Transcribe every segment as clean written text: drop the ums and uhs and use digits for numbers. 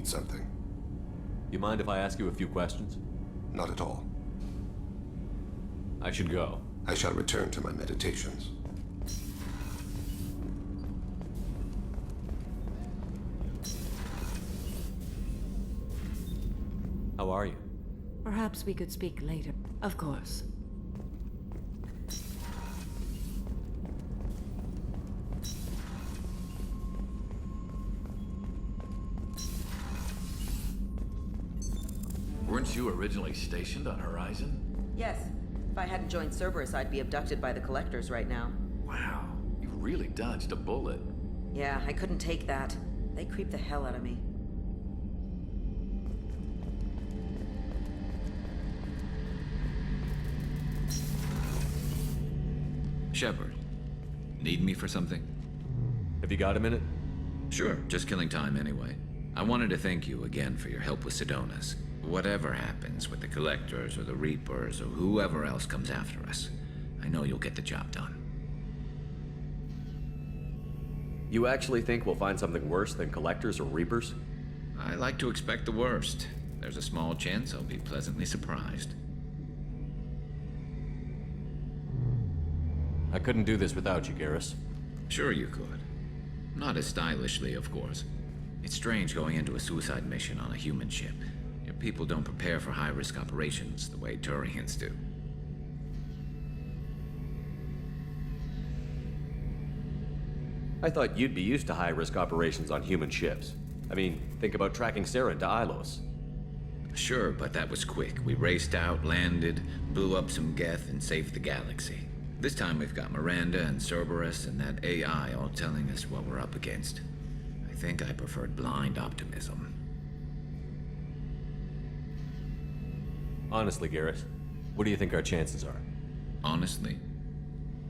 need something. You mind if I ask you a few questions? Not at all. I should go. I shall return to my meditations. How are you? Perhaps we could speak later. Of course. Weren't you originally stationed on Horizon? Yes. If I hadn't joined Cerberus, I'd be abducted by the Collectors right now. Wow, you really dodged a bullet. Yeah, I couldn't take that. They creep the hell out of me. Shepard, need me for something? Have you got a minute? Sure, just killing time anyway. I wanted to thank you again for your help with Sidonis. Whatever happens with the Collectors or the Reapers or whoever else comes after us, I know you'll get the job done. You actually think we'll find something worse than Collectors or Reapers? I like to expect the worst. There's a small chance I'll be pleasantly surprised. I couldn't do this without you, Garrus. Sure you could. Not as stylishly, of course. It's strange going into a suicide mission on a human ship. Your people don't prepare for high-risk operations the way Turians do. I thought you'd be used to high-risk operations on human ships. I mean, think about tracking Saren to Ilos. Sure, but that was quick. We raced out, landed, blew up some Geth, and saved the galaxy. This time we've got Miranda and Cerberus and that AI all telling us what we're up against. I think I preferred blind optimism. Honestly, Garrus, what do you think our chances are? Honestly,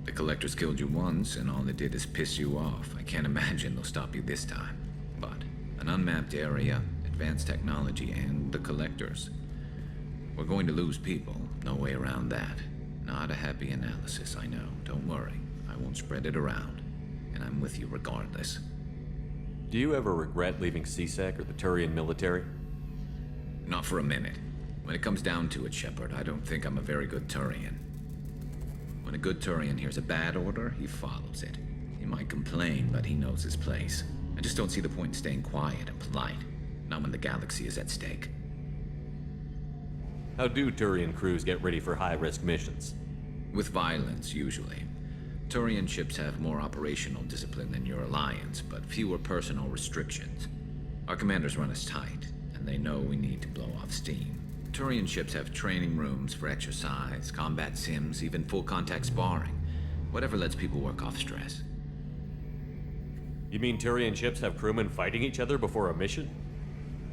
the Collectors killed you once, and all they did is piss you off. I can't imagine they'll stop you this time. But an unmapped area, advanced technology, and the Collectors. We're going to lose people. No way around that. Not a happy analysis, I know. Don't worry. I won't spread it around. And I'm with you regardless. Do you ever regret leaving CSEC or the Turian military? Not for a minute. When it comes down to it, Shepard, I don't think I'm a very good Turian. When a good Turian hears a bad order, he follows it. He might complain, but he knows his place. I just don't see the point in staying quiet and polite. Not when the galaxy is at stake. How do Turian crews get ready for high-risk missions? With violence, usually. Turian ships have more operational discipline than your alliance, but fewer personal restrictions. Our commanders run us tight, and they know we need to blow off steam. Turian ships have training rooms for exercise, combat sims, even full-contact sparring. Whatever lets people work off stress. You mean Turian ships have crewmen fighting each other before a mission?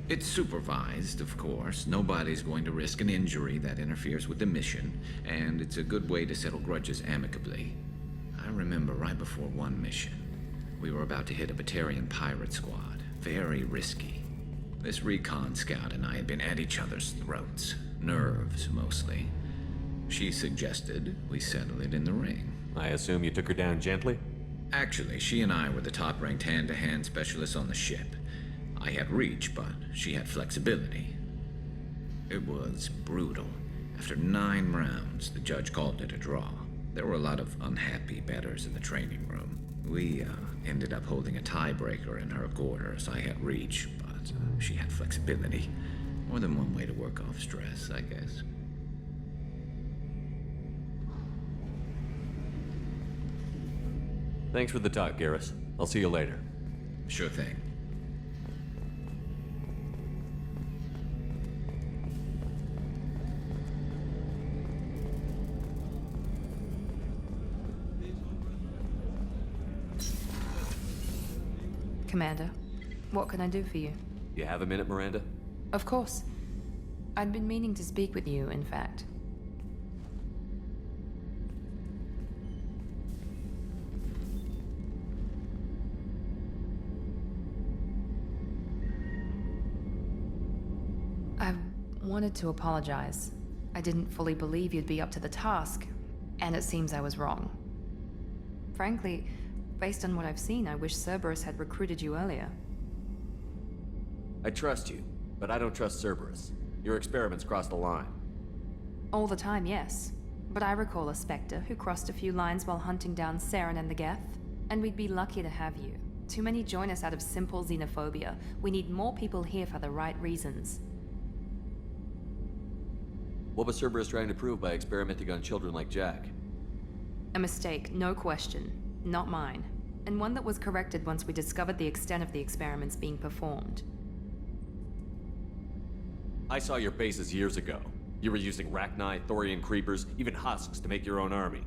It's supervised, of course. Nobody's going to risk an injury that interferes with the mission, and it's a good way to settle grudges amicably. I remember right before one mission, we were about to hit a Batarian pirate squad. Very risky. This recon scout and I had been at each other's throats. Nerves, mostly. She suggested we settle it in the ring. I assume you took her down gently? Actually, she and I were the top-ranked hand-to-hand specialists on the ship. I had reach, but she had flexibility. It was brutal. After 9 rounds, the judge called it a draw. There were a lot of unhappy bettors in the training room. We ended up holding a tiebreaker in her quarters. I had reach, but she had flexibility. More than one way to work off stress, I guess. Thanks for the talk, Garrus. I'll see you later. Sure thing. Commander, what can I do for you? You have a minute, Miranda? Of course. I'd been meaning to speak with you, in fact. I wanted to apologize. I didn't fully believe you'd be up to the task, and it seems I was wrong. Frankly, based on what I've seen, I wish Cerberus had recruited you earlier. I trust you, but I don't trust Cerberus. Your experiments crossed the line. All the time, yes. But I recall a Spectre who crossed a few lines while hunting down Saren and the Geth. And we'd be lucky to have you. Too many join us out of simple xenophobia. We need more people here for the right reasons. What was Cerberus trying to prove by experimenting on children like Jack? A mistake, no question. Not mine. And one that was corrected once we discovered the extent of the experiments being performed. I saw your bases years ago. You were using Rachni, Thorian creepers, even husks to make your own army.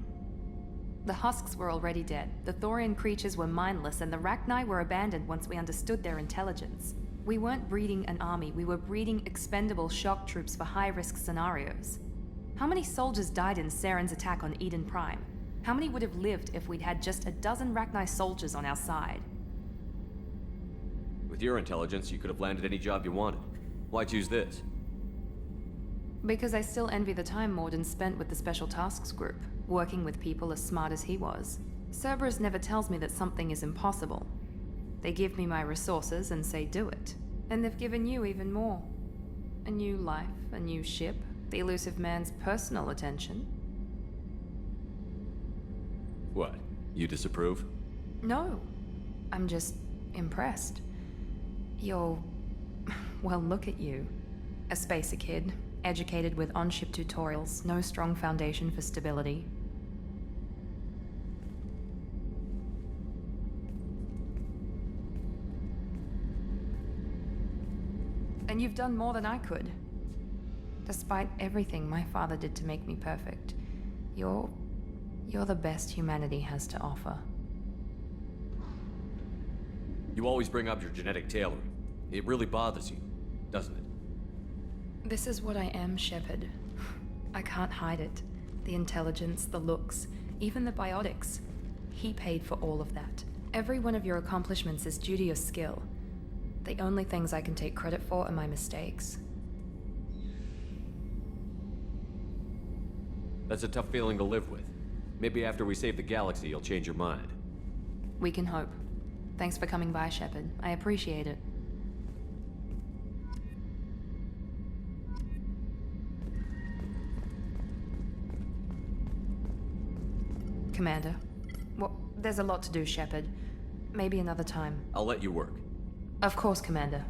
The husks were already dead, the Thorian creatures were mindless, and the Rachni were abandoned once we understood their intelligence. We weren't breeding an army, we were breeding expendable shock troops for high-risk scenarios. How many soldiers died in Saren's attack on Eden Prime? How many would have lived if we'd had just a dozen Rachni soldiers on our side? With your intelligence, you could have landed any job you wanted. Why choose this? Because I still envy the time Morden spent with the Special Tasks Group, working with people as smart as he was. Cerberus never tells me that something is impossible. They give me my resources and say do it. And they've given you even more. A new life, a new ship, the elusive man's personal attention. What? You disapprove? No. I'm just impressed. You're... well, look at you. A spacer kid, educated with on-ship tutorials, no strong foundation for stability. And you've done more than I could. Despite everything my father did to make me perfect, you're the best humanity has to offer. You always bring up your genetic tailoring. It really bothers you, doesn't it? This is what I am, Shepard. I can't hide it. The intelligence, the looks, even the biotics. He paid for all of that. Every one of your accomplishments is due to your skill. The only things I can take credit for are my mistakes. That's a tough feeling to live with. Maybe after we save the galaxy, you'll change your mind. We can hope. Thanks for coming by, Shepard. I appreciate it. Commander. Well, there's a lot to do, Shepard. Maybe another time. I'll let you work. Of course, Commander.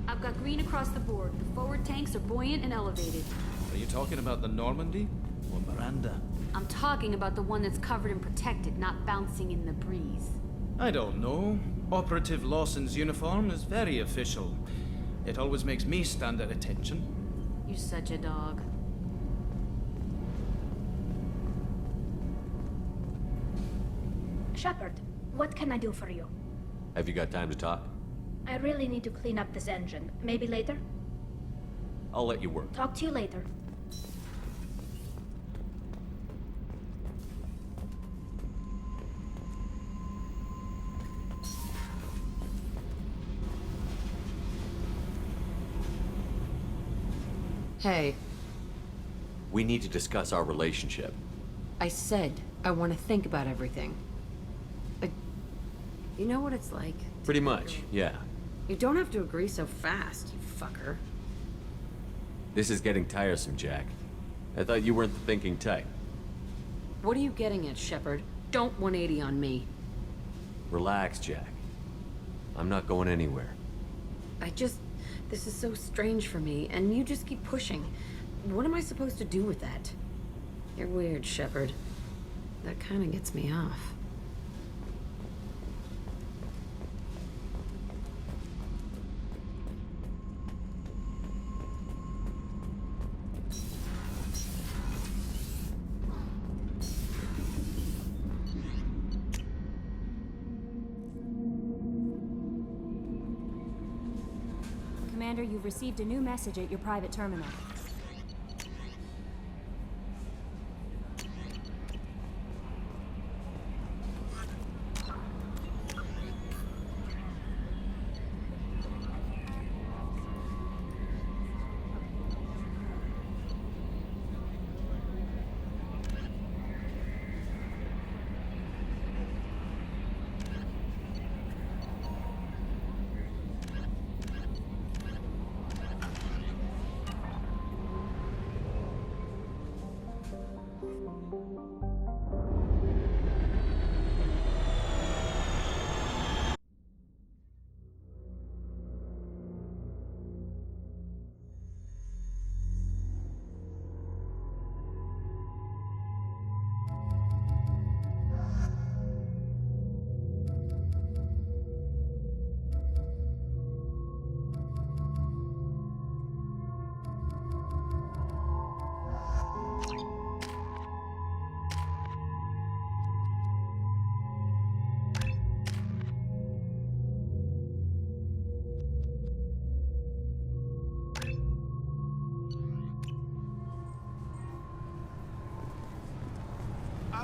I've got green across the board. The forward tanks are buoyant and elevated. Are you talking about the Normandy or Miranda? I'm talking about the one that's covered and protected, not bouncing in the breeze. I don't know. Operative Lawson's uniform is very official. It always makes me stand at attention. You're such a dog. Shepard, what can I do for you? Have you got time to talk? I really need to clean up this engine. Maybe later? I'll let you work. Talk to you later. Hey, We need to discuss our relationship. I said I want to think about everything. You know what it's like? Pretty much, yeah. You don't have to agree so fast, you fucker. This is getting tiresome, Jack. I thought you weren't the thinking type. What are you getting at, Shepard? Don't 180 on me. Relax, Jack. I'm not going anywhere. This is so strange for me, and you just keep pushing. What am I supposed to do with that? You're weird, Shepard. That kind of gets me off. Commander, you've received a new message at your private terminal.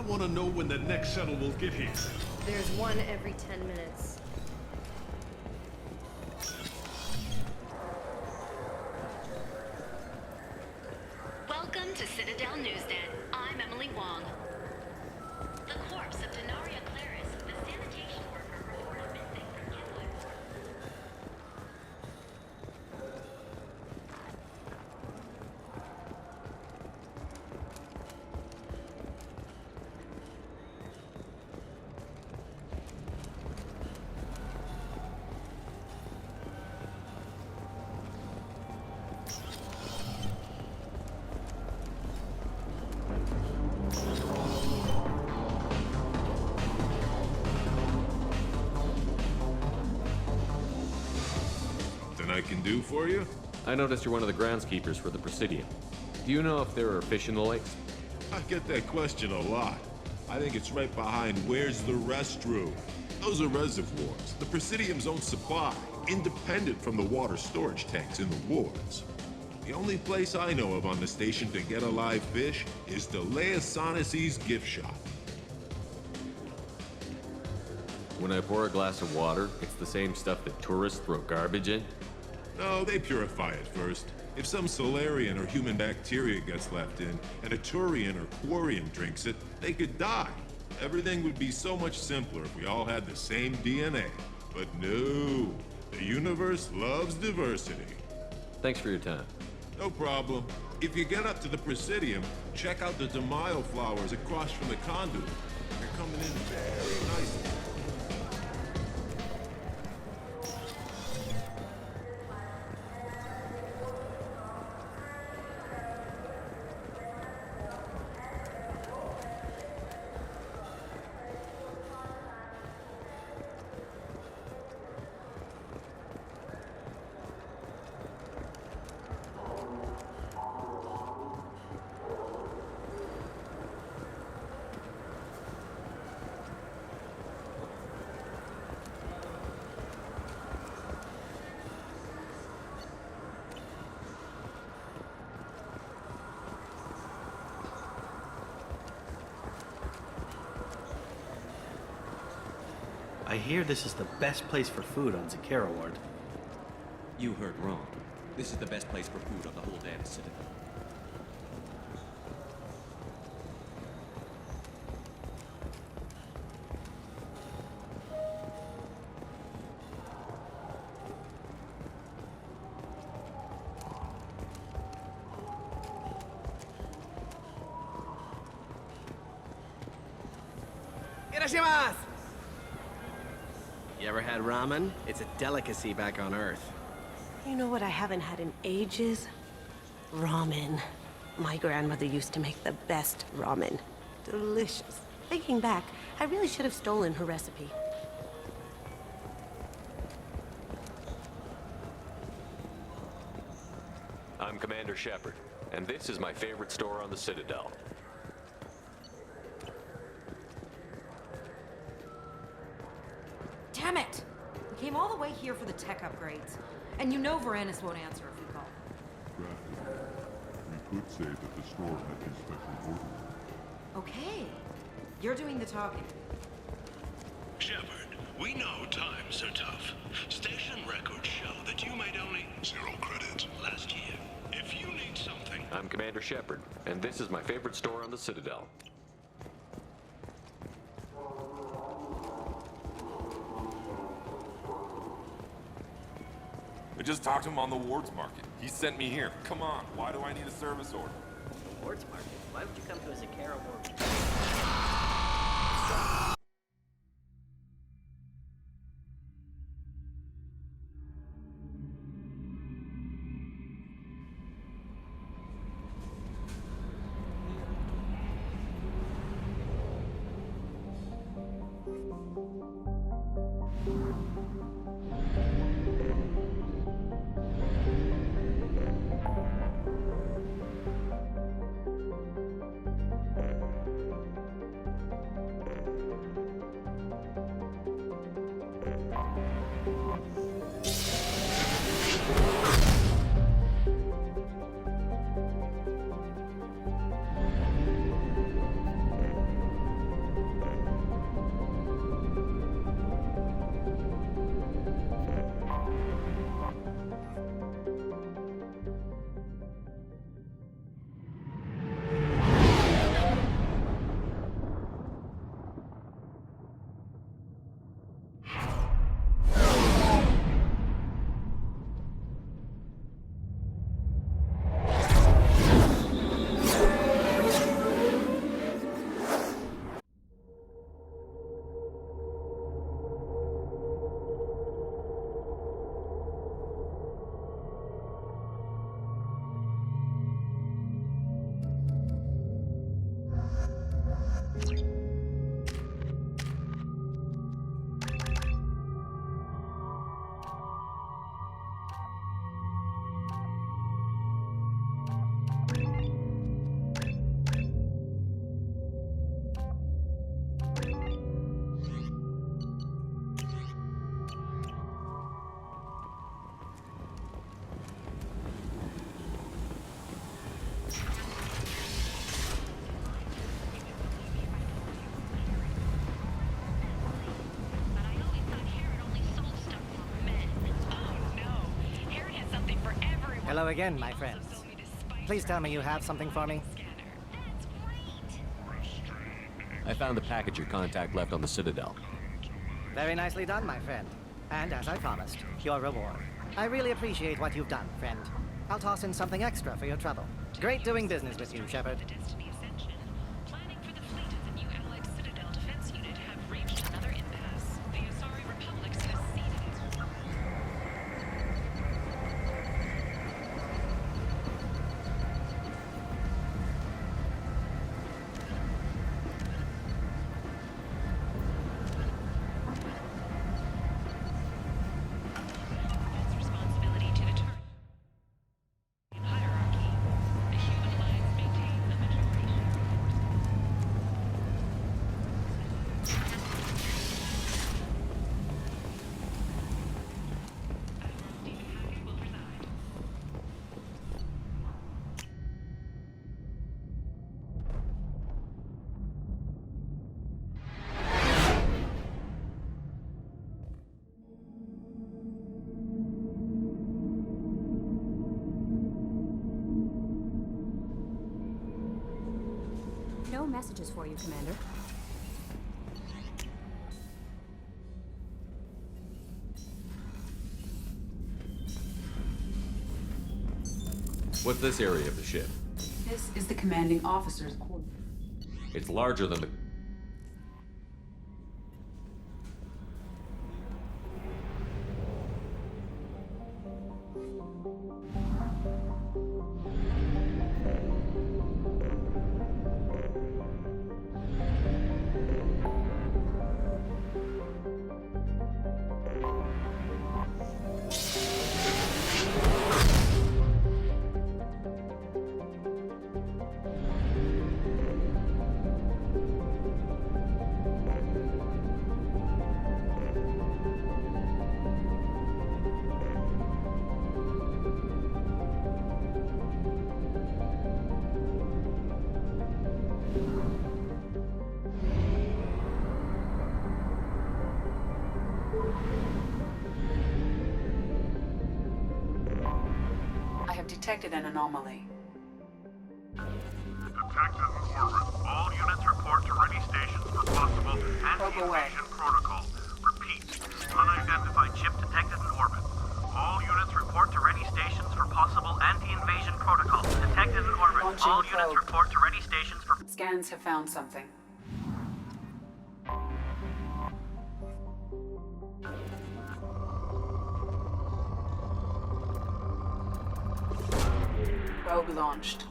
I want to know when the next shuttle will get here. There's one every 10 minutes. Welcome to Citadel Newsnet. I'm Emily Wong. The corpse of Denaria Claris, the sanitation worker reported missing from Kidwood. I can do for you? I noticed you're one of the groundskeepers for the Presidium. Do you know if there are fish in the lakes? I get that question a lot. I think it's right behind where's the restroom. Those are reservoirs, the Presidium's own supply, independent from the water storage tanks in the wards. The only place I know of on the station to get a live fish is Delea Sonesi's gift shop. When I pour a glass of water, it's the same stuff that tourists throw garbage in? No, they purify it first. If some Solarian or human bacteria gets left in, and a Turian or Quarian drinks it, they could die. Everything would be so much simpler if we all had the same DNA. But no, the universe loves diversity. Thanks for your time. No problem. If you get up to the Presidium, check out the De Mayo flowers across from the conduit. They're coming in very nicely. I hear this is the best place for food on Zakara Ward. You heard wrong. This is the best place for food on the whole damn Citadel. Irashimasu! You ever had ramen? It's a delicacy back on Earth. You know what I haven't had in ages? Ramen. My grandmother used to make the best ramen. Delicious. Thinking back, I really should have stolen her recipe. I'm Commander Shepard, and this is my favorite store on the Citadel. Damn it! We came all the way here for the tech upgrades. And you know Varanus won't answer if we call. We could say that the store had a special order. Okay. You're doing the talking. Shepard, we know times are tough. Station records show that you made only 0 credits last year. If you need something... I'm Commander Shepard, and this is my favorite store on the Citadel. I just talked to him on the Wards Market. He sent me here. Come on, why do I need a service order? Wards Market? Why would you come to a Zakara Ward? Hello again, my friends. Please tell me you have something for me. I found the package your contact left on the Citadel. Very nicely done, my friend. And as I promised, your reward. I really appreciate what you've done, friend. I'll toss in something extra for your trouble. Great doing business with you, Shepard. Planning for the fleet of the new Allied Citadel defense unit have reached another impasse. The Asari Republic has ceded. Responsibility to deter hierarchy. The human lines maintain the majority. Will preside. No messages for you, Commander. What's this area of the ship? This is the commanding officer's quarters. It's larger than the... I have detected an anomaly. Detected in orbit. All units report to ready stations for possible anti-invasion protocol. Repeat. Unidentified ship detected in orbit. All units report to ready stations for possible anti-invasion protocol. Detected in orbit. Launching All units probe. report to ready stations for... Scans have found something. Probe launched.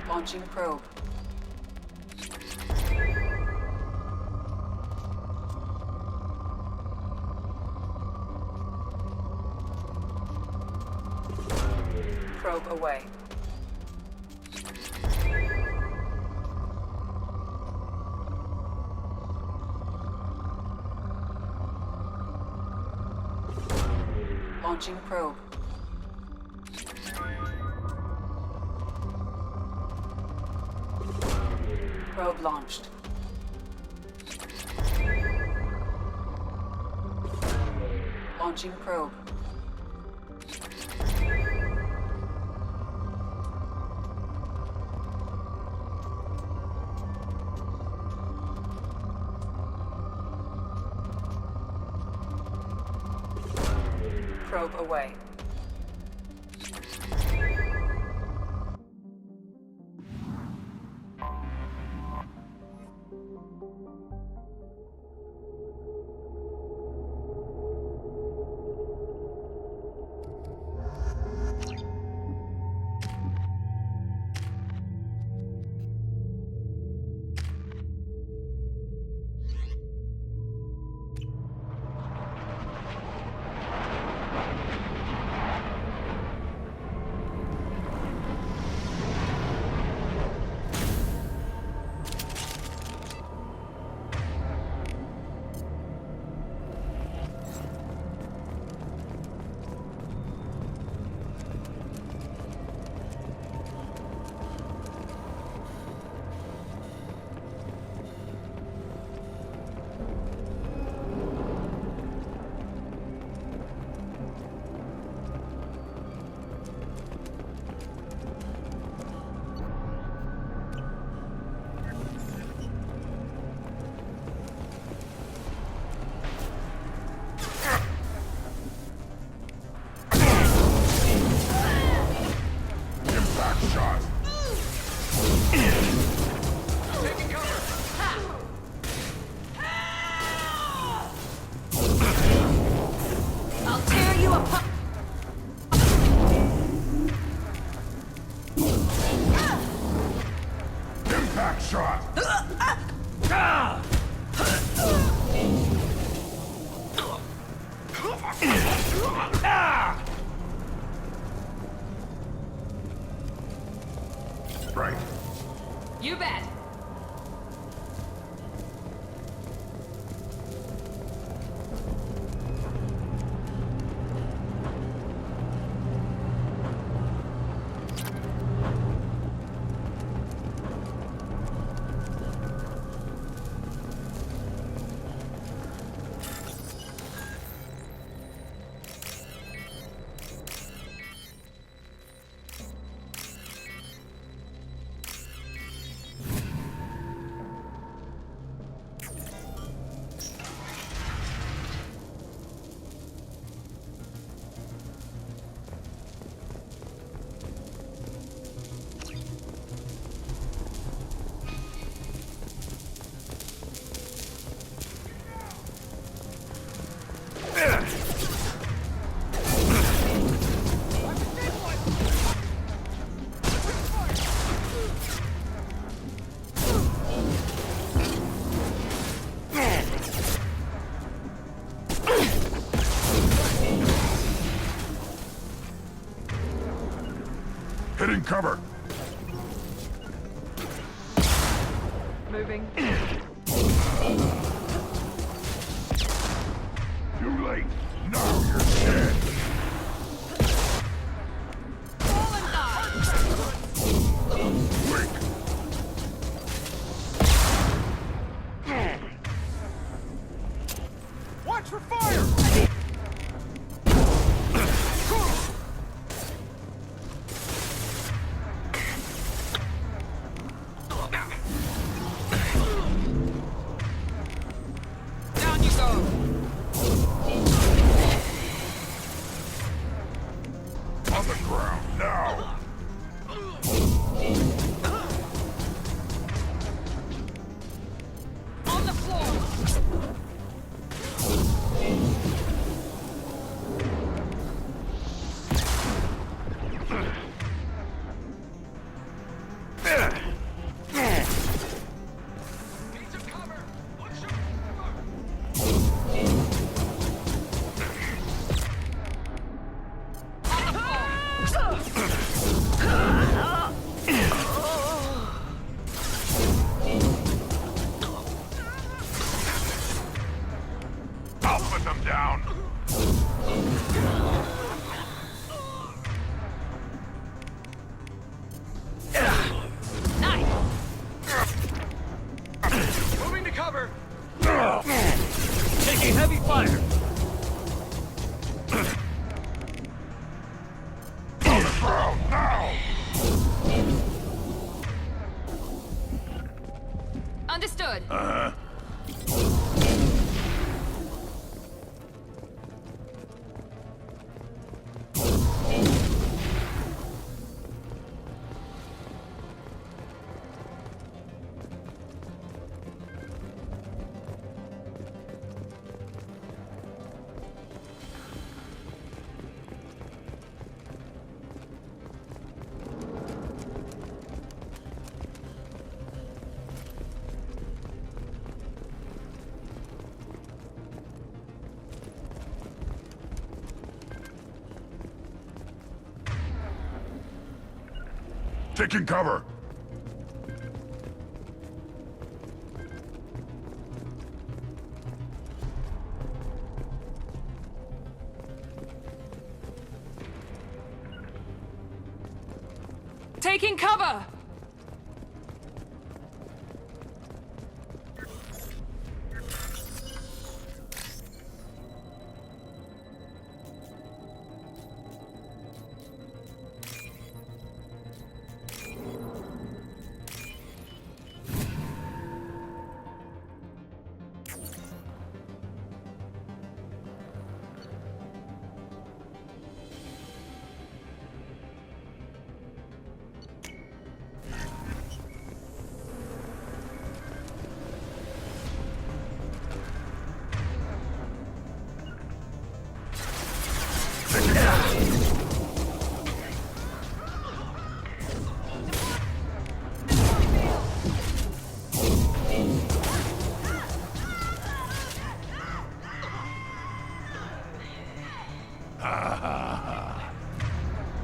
Launching probe. Probe away. Launching probe. Probe launched. Launching probe. Probe away. you a pup. Impact shot! Right. You bet. Hitting cover. Moving. Too late. Now you're dead. Watch for fire! Down you go. On the ground now. On the floor. I'll put them down. Moving to cover! Taking heavy fire! On the ground now. Understood. Taking cover. Taking cover.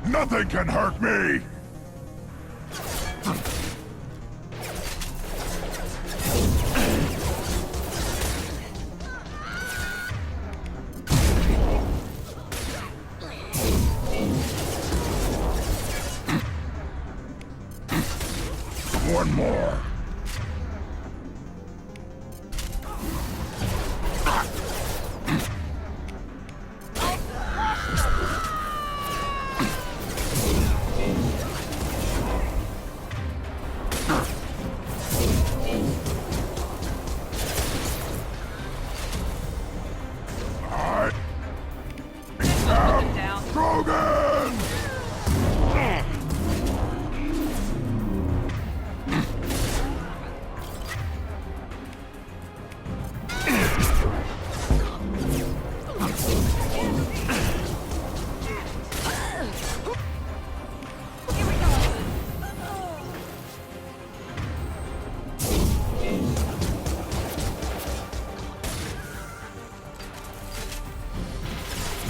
Nothing can hurt me! One more.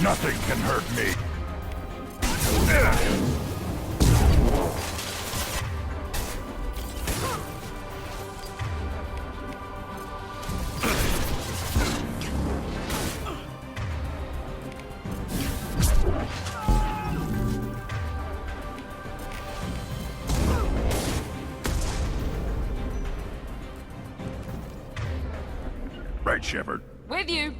Nothing can hurt me. Right, Shepard. With you.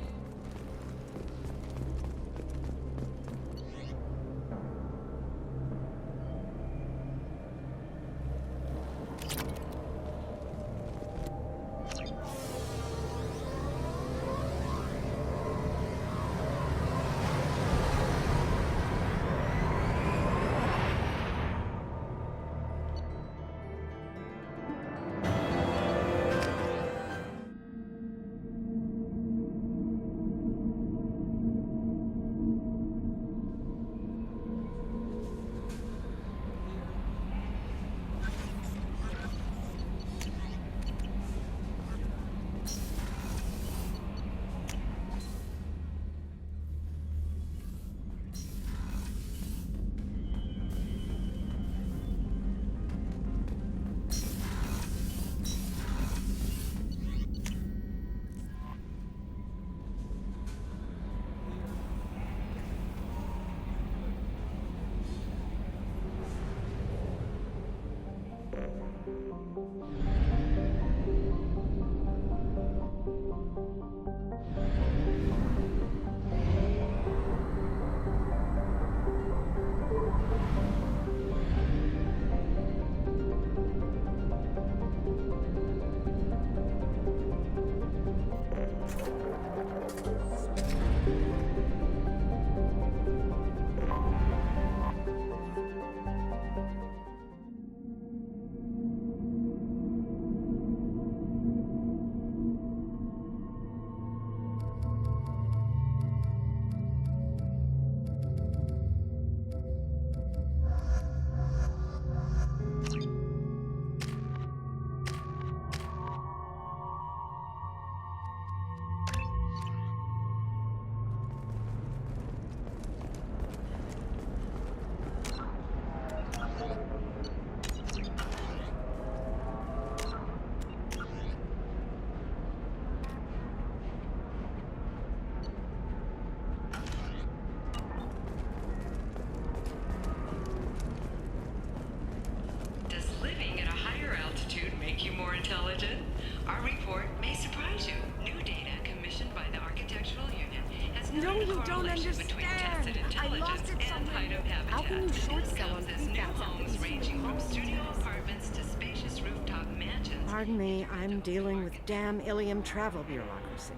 intelligent. Our report may surprise you. New data commissioned by the Architectural Union has noted a correlation between tested intelligence and item habitat. How can you short sell on As new homes ranging from studio apartments to spacious rooftop mansions. Pardon me, I'm dealing with damn Ilium travel bureaucracy.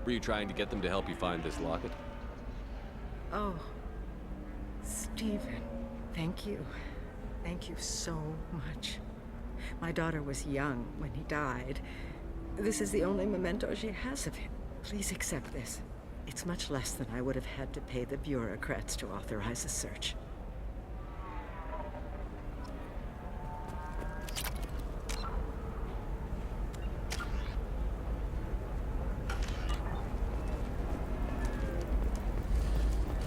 Were you trying to get them to help you find this locket? Oh, Stephen, thank you. Thank you so much. My daughter was young when he died. This is the only memento she has of him. Please accept this. It's much less than I would have had to pay the bureaucrats to authorize a search.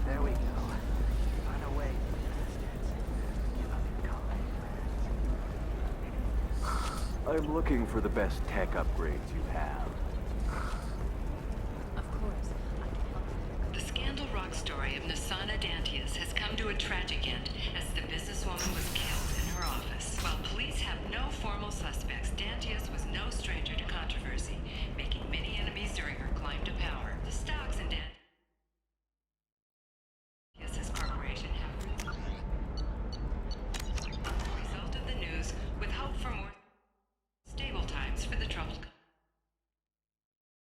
There we go. On our way. I'm looking for the best tech upgrades you have. The Scandal Rock story of Nasana Dantius has come to a tragic